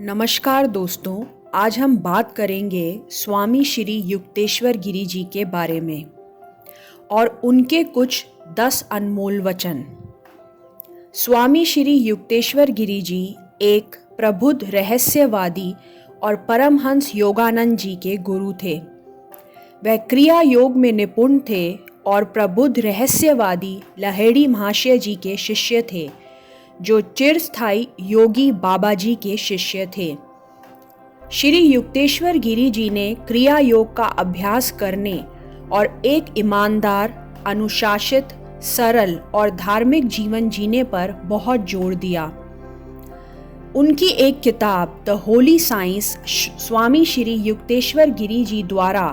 नमस्कार दोस्तों, आज हम बात करेंगे स्वामी श्री युक्तेश्वर गिरी जी के बारे में और उनके कुछ 10 अनमोल वचन। स्वामी श्री युक्तेश्वर गिरी जी एक प्रबुद्ध रहस्यवादी और परमहंस योगानंद जी के गुरु थे। वह क्रिया योग में निपुण थे और प्रबुद्ध रहस्यवादी लहेड़ी महाशय जी के शिष्य थे, जो चिरस्थायी योगी बाबा जी के शिष्य थे। श्री युक्तेश्वर गिरी जी ने क्रिया योग का अभ्यास करने और एक ईमानदार, अनुशासित, सरल और धार्मिक जीवन जीने पर बहुत जोर दिया। उनकी एक किताब द होली साइंस स्वामी श्री युक्तेश्वर गिरी जी द्वारा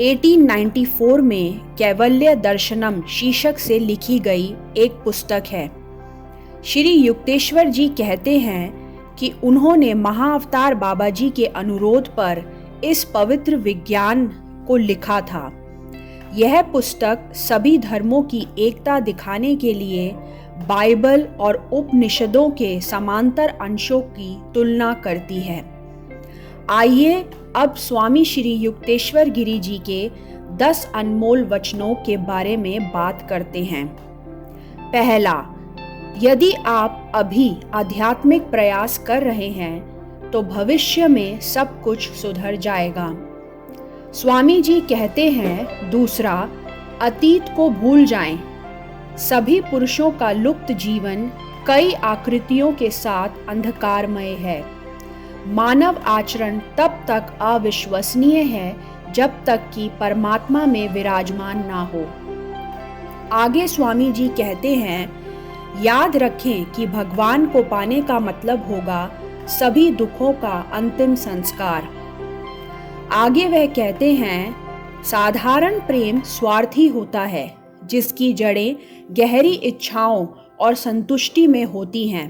1894 में कैवल्य दर्शनम शीर्षक से लिखी गई एक पुस्तक है। श्री युक्तेश्वर जी कहते हैं कि उन्होंने महाअवतार बाबा जी के अनुरोध पर इस पवित्र विज्ञान को लिखा था। यह पुस्तक सभी धर्मों की एकता दिखाने के लिए बाइबल और उपनिषदों के समांतर अंशों की तुलना करती है। आइए अब स्वामी श्री युक्तेश्वर गिरी जी के 10 अनमोल वचनों के बारे में बात करते हैं। पहला, यदि आप अभी आध्यात्मिक प्रयास कर रहे हैं तो भविष्य में सब कुछ सुधर जाएगा। स्वामी जी कहते हैं, दूसरा, अतीत को भूल जाएं। सभी पुरुषों का लुप्त जीवन कई आकृतियों के साथ अंधकारमय है। मानव आचरण तब तक अविश्वसनीय है जब तक कि परमात्मा में विराजमान ना हो। आगे स्वामी जी कहते हैं, याद रखें कि भगवान को पाने का मतलब होगा सभी दुखों का अंतिम संस्कार। आगे वह कहते हैं, साधारण प्रेम स्वार्थी होता है, जिसकी जड़ें गहरी इच्छाओं और संतुष्टि में होती हैं।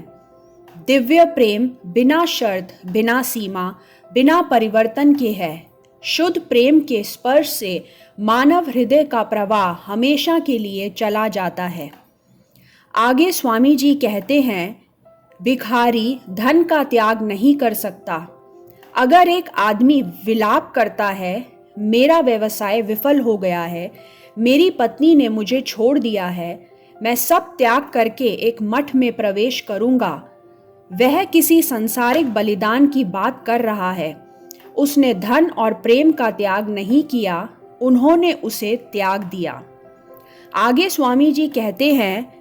दिव्य प्रेम बिना शर्त, बिना सीमा, बिना परिवर्तन के है। शुद्ध प्रेम के स्पर्श से मानव हृदय का प्रवाह हमेशा के लिए चला जाता है। आगे स्वामी जी कहते हैं, भिखारी धन का त्याग नहीं कर सकता। अगर एक आदमी विलाप करता है, मेरा व्यवसाय विफल हो गया है, मेरी पत्नी ने मुझे छोड़ दिया है, मैं सब त्याग करके एक मठ में प्रवेश करूंगा, वह किसी सांसारिक बलिदान की बात कर रहा है। उसने धन और प्रेम का त्याग नहीं किया, उन्होंने उसे त्याग दिया। आगे स्वामी जी कहते हैं,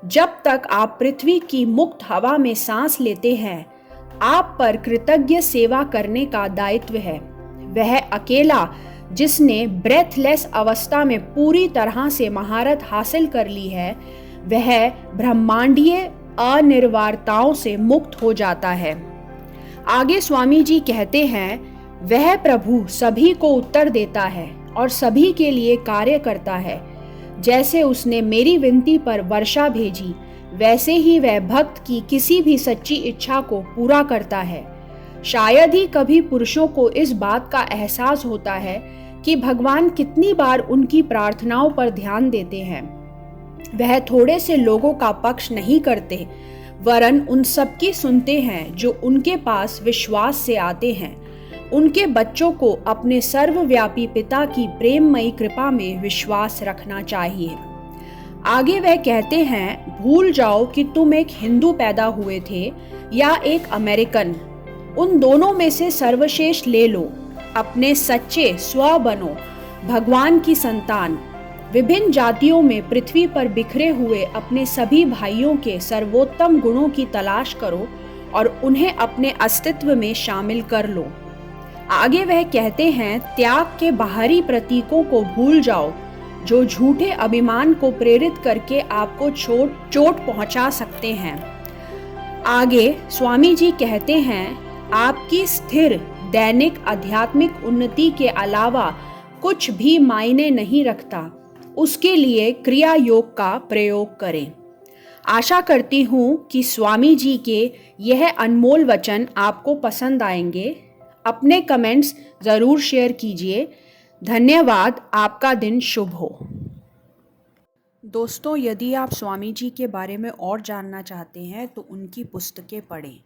जब तक आप पृथ्वी की मुक्त हवा में सांस लेते हैं, आप पर कृतज्ञ सेवा करने का दायित्व है। वह अकेला जिसने ब्रेथलेस अवस्था में पूरी तरह से महारत हासिल कर ली है, वह ब्रह्मांडीय अनिर्वारताओं से मुक्त हो जाता है। आगे स्वामी जी कहते हैं, वह प्रभु सभी को उत्तर देता है और सभी के लिए कार्य करता है। जैसे उसने मेरी विनती पर वर्षा भेजी, वैसे ही वह भक्त की किसी भी सच्ची इच्छा को पूरा करता है। शायद ही कभी पुरुषों को इस बात का एहसास होता है कि भगवान कितनी बार उनकी प्रार्थनाओं पर ध्यान देते हैं। वह थोड़े से लोगों का पक्ष नहीं करते, वरन उन सबकी सुनते हैं जो उनके पास विश्वास से आते हैं। उनके बच्चों को अपने सर्वव्यापी पिता की प्रेममयी कृपा में विश्वास रखना चाहिए। आगे वह कहते हैं, भूल जाओ कि तुम एक हिंदू पैदा हुए थे या एक अमेरिकन, उन दोनों में से सर्वश्रेष्ठ ले लो। अपने सच्चे स्व बनो, भगवान की संतान। विभिन्न जातियों में पृथ्वी पर बिखरे हुए अपने सभी भाइयों के सर्वोत्तम गुणों की तलाश करो और उन्हें अपने अस्तित्व में शामिल कर लो। आगे वह कहते हैं, त्याग के बाहरी प्रतीकों को भूल जाओ, जो झूठे अभिमान को प्रेरित करके आपको चोट पहुंचा सकते हैं। आगे स्वामी जी कहते हैं, आपकी स्थिर दैनिक आध्यात्मिक उन्नति के अलावा कुछ भी मायने नहीं रखता। उसके लिए क्रिया योग का प्रयोग करें। आशा करती हूँ कि स्वामी जी के यह अनमोल वचन आपको पसंद आएंगे। अपने कमेंट्स ज़रूर शेयर कीजिए। धन्यवाद। आपका दिन शुभ हो। दोस्तों, यदि आप स्वामी जी के बारे में और जानना चाहते हैं तो उनकी पुस्तकें पढ़ें।